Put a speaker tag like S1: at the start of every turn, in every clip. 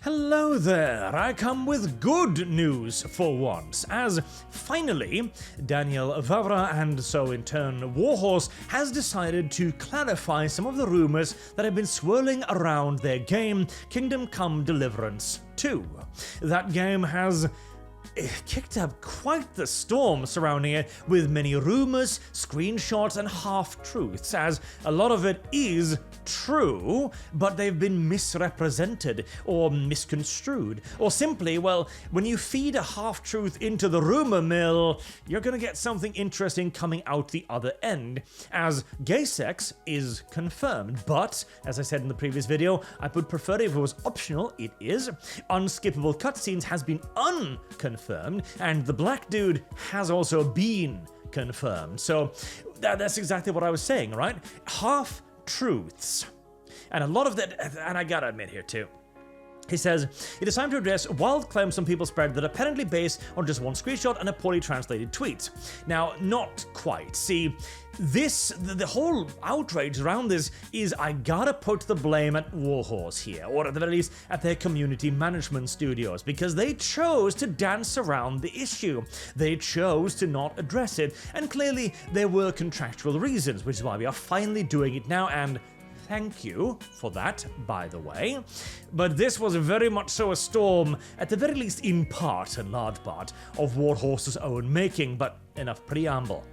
S1: Hello there, I come with good news for once, as finally Daniel Vávra and so in turn Warhorse has decided to clarify some of the rumours that have been swirling around their game Kingdom Come Deliverance 2. That game has kicked up quite the storm surrounding it, with many rumours, screenshots and half-truths, as a lot of it is true, but they've been misrepresented or misconstrued, or simply, well, when you feed a half-truth into the rumour mill, you're gonna get something interesting coming out the other end, as gay sex is confirmed, but, as I said in the previous video, I would prefer if it was optional, it is. Unskippable cutscenes has been unconfirmed, and the black dude has also been confirmed. So that's exactly what I was saying, right? Half-truths. And a lot of that, and I gotta admit here too, he says, it is time to address wild claims some people spread that are apparently based on just one screenshot and a poorly translated tweet. Now, not quite. See, the whole outrage around this is I gotta put the blame at Warhorse here, or at the very least at their community management studios, because they chose to dance around the issue. They chose to not address it, and clearly there were contractual reasons, which is why we are finally doing it now, and thank you for that, by the way. But this was very much so a storm, at the very least in part, and large part, of Warhorse's own making, but enough preamble.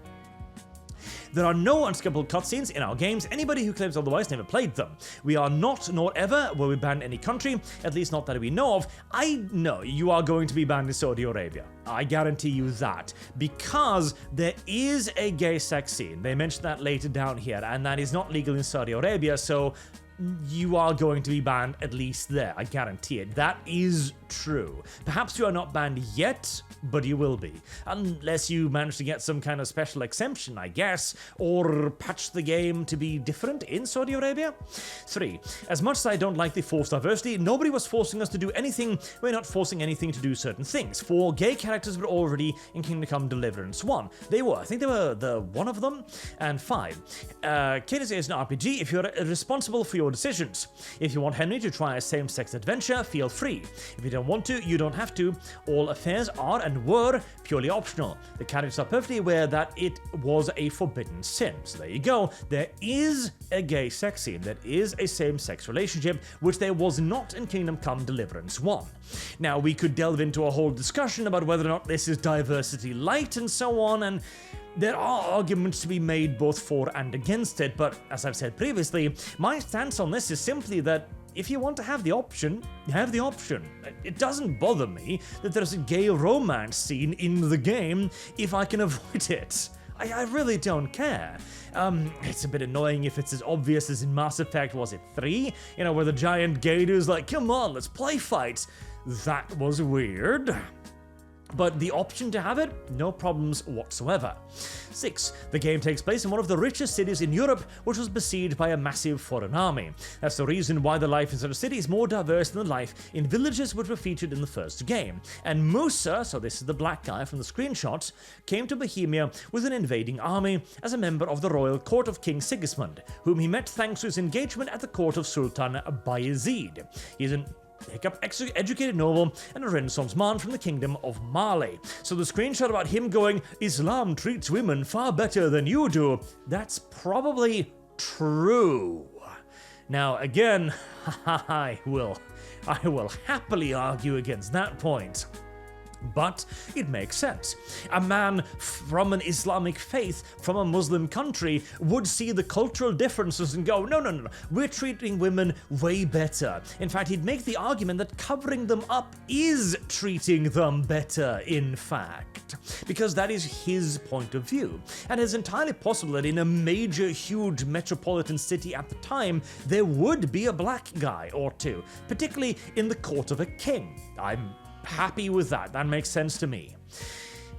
S1: There are no unskippable cutscenes in our games. Anybody who claims otherwise never played them. We are not, nor ever, will we ban any country, at least not that we know of. I know you are going to be banned in Saudi Arabia. I guarantee you that. Because there is a gay sex scene. They mentioned that later down here, and that is not legal in Saudi Arabia, so you are going to be banned at least there, I guarantee it. That is true. Perhaps you are not banned yet, but you will be. Unless you manage to get some kind of special exemption, I guess, or patch the game to be different in Saudi Arabia. 3. As much as I don't like the forced diversity, nobody was forcing us to do anything. We're not forcing anything to do certain things. 4. Gay characters were already in Kingdom Come Deliverance 1. They were. I think they were the one of them. And 5. KCD2 is an RPG if you're responsible for your decisions. If you want Henry to try a same-sex adventure, feel free. If you don't want to, you don't have to. All affairs are and were purely optional. The characters are perfectly aware that it was a forbidden sin. So there you go. There is a gay sex scene. There is a same-sex relationship, which there was not in Kingdom Come Deliverance 1. Now, we could delve into a whole discussion about whether or not this is diversity light and so on, and there are arguments to be made both for and against it, but as I've said previously, my stance on this is simply that if you want to have the option, have the option. It doesn't bother me that there's a gay romance scene in the game if I can avoid it. I really don't care. It's a bit annoying if it's as obvious as in Mass Effect, was it 3? You know, where the giant gay dude's like, come on, let's play fight. That was weird. But the option to have it, no problems whatsoever. 6. The game takes place in one of the richest cities in Europe, which was besieged by a massive foreign army. That's the reason why the life in such a city is more diverse than the life in villages which were featured in the first game. And Musa, so this is the black guy from the screenshots, came to Bohemia with an invading army as a member of the royal court of King Sigismund, whom he met thanks to his engagement at the court of Sultan Bayezid. He's an educated noble and a Renaissance man from the Kingdom of Mali. So the screenshot about him going, Islam treats women far better than you do, that's probably true. Now again, I will happily argue against that point. But it makes sense. A man from an Islamic faith, from a Muslim country, would see the cultural differences and go, no, we're treating women way better. In fact, he'd make the argument that covering them up is treating them better, in fact. Because that is his point of view. And it's entirely possible that in a major, huge metropolitan city at the time, there would be a black guy or two, particularly in the court of a king. I'm happy with that. That makes sense to me.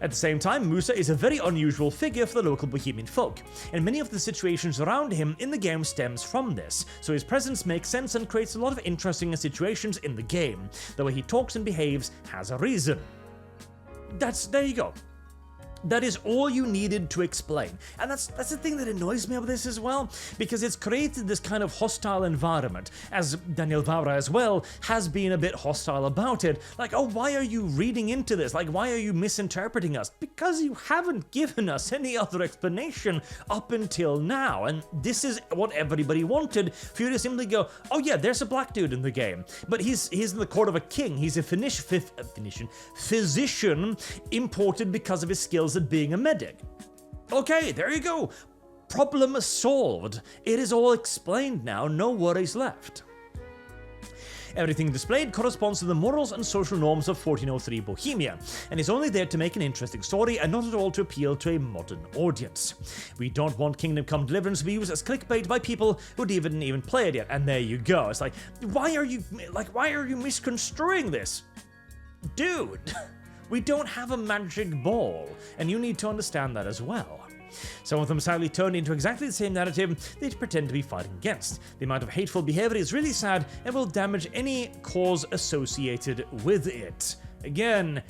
S1: At the same time, Musa is a very unusual figure for the local Bohemian folk, and many of the situations around him in the game stems from this, so his presence makes sense and creates a lot of interesting situations in the game. The way he talks and behaves has a reason. There you go. That is all you needed to explain. And that's the thing that annoys me about this as well, because it's created this kind of hostile environment, as Daniel Vávra as well has been a bit hostile about it. Like, oh, why are you reading into this? Like, why are you misinterpreting us? Because you haven't given us any other explanation up until now. And this is what everybody wanted, for you to simply go, oh yeah, there's a black dude in the game, but he's in the court of a king. He's a physician imported because of his skills at being a medic. Okay, there you go. Problem solved. It is all explained now, no worries left. Everything displayed corresponds to the morals and social norms of 1403 Bohemia, and is only there to make an interesting story and not at all to appeal to a modern audience. We don't want Kingdom Come Deliverance to be used as clickbait by people who didn't even play it yet, and there you go. It's like, why are you misconstruing this? Dude, we don't have a magic ball, and you need to understand that as well. Some of them sadly turn into exactly the same narrative they pretend to be fighting against. The amount of hateful behavior is really sad and will damage any cause associated with it. Again,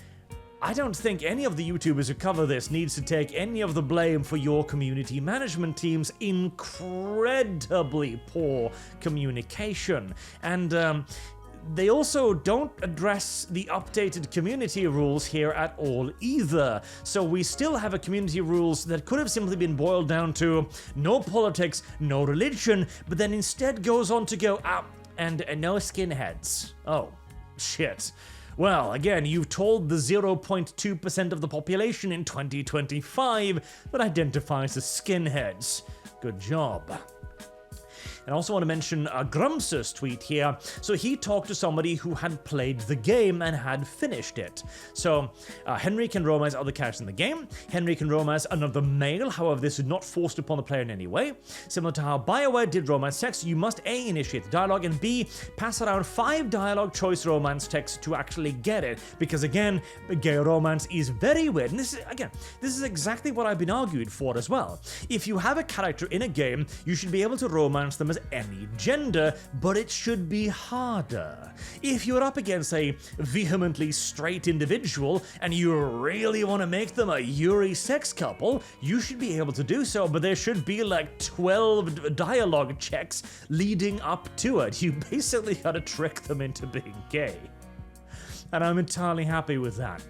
S1: I don't think any of the YouTubers who cover this needs to take any of the blame for your community management team's incredibly poor communication. And, they also don't address the updated community rules here at all either. So we still have a community rules that could have simply been boiled down to no politics, no religion, but then instead goes on to go, and no skinheads. Oh, shit. Well, again, you've told the 0.2% of the population in 2025 that identifies as skinheads. Good job. And I also want to mention Grumser's tweet here. So he talked to somebody who had played the game and had finished it. So Henry can romance other characters in the game. Henry can romance another male, however this is not forced upon the player in any way. Similar to how BioWare did romance text, you must A, initiate the dialogue, and B, pass around 5 dialogue choice romance texts to actually get it. Because again, gay romance is very weird. And this is exactly what I've been argued for as well. If you have a character in a game, you should be able to romance them as any gender, but it should be harder. If you're up against a vehemently straight individual and you really want to make them a Yuri sex couple, you should be able to do so, but there should be like 12 dialogue checks leading up to it. You basically gotta trick them into being gay. And I'm entirely happy with that.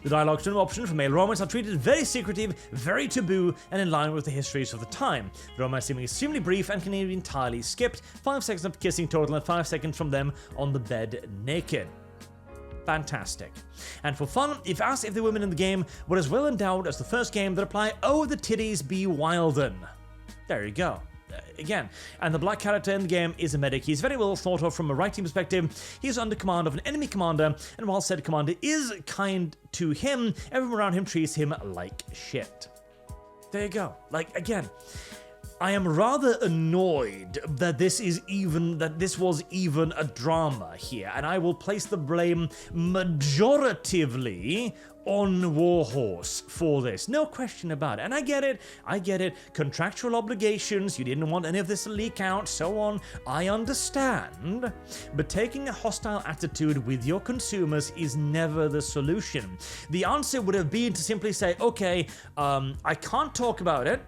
S1: The dialogue option for male romance are treated very secretive, very taboo, and in line with the histories of the time. The romance seeming extremely brief and can be entirely skipped, 5 seconds of kissing total and 5 seconds from them on the bed naked. Fantastic. And for fun, if asked if the women in the game were as well endowed as the first game, they reply, oh, the titties be wilden. There you go. Again, and the black character in the game is a medic. He's very well thought of from a writing perspective. He's under command of an enemy commander, and while said commander is kind to him, everyone around him treats him like shit. There you go. Like, again, I am rather annoyed that this was even a drama here, and I will place the blame majoritively on Warhorse for this. No question about it. And I get it. Contractual obligations, you didn't want any of this to leak out, so on. I understand. But taking a hostile attitude with your consumers is never the solution. The answer would have been to simply say, okay, I can't talk about it,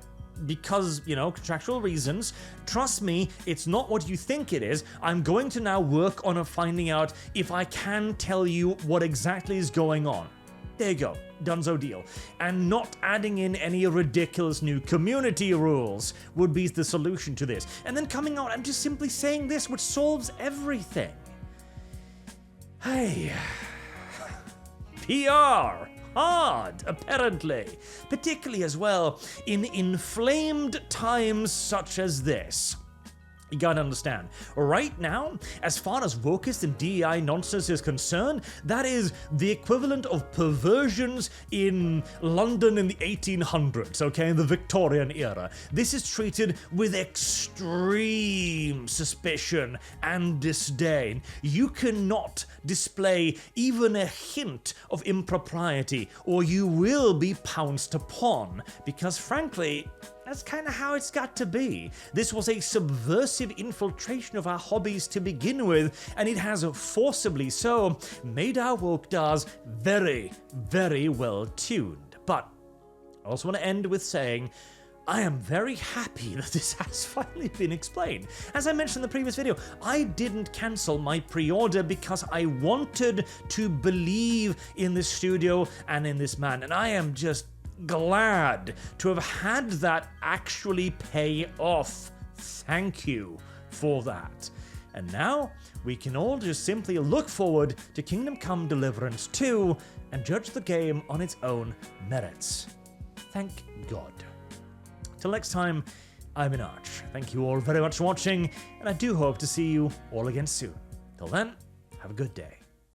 S1: because, contractual reasons. Trust me, it's not what you think it is. I'm going to now work on finding out if I can tell you what exactly is going on. There you go, donezo deal. And not adding in any ridiculous new community rules would be the solution to this. And then coming out and just simply saying this, which solves everything. Hey, PR. Hard, apparently, particularly as well in inflamed times such as this. You gotta understand, right now, as far as wokeist and DEI nonsense is concerned, that is the equivalent of perversions in London in the 1800s, okay, in the Victorian era. This is treated with extreme suspicion and disdain. You cannot display even a hint of impropriety, or you will be pounced upon, because frankly, that's kind of how it's got to be. This was a subversive infiltration of our hobbies to begin with, and it has forcibly so made our woke dars very, very well tuned. But I also want to end with saying I am very happy that this has finally been explained. As I mentioned in the previous video, I didn't cancel my pre-order because I wanted to believe in this studio and in this man, and I am just glad to have had that actually pay off. Thank you for that. And now we can all just simply look forward to Kingdom Come Deliverance 2 and judge the game on its own merits. Thank God. Till next time, I'm in Arch. Thank you all very much for watching, and I do hope to see you all again soon. Till then, have a good day.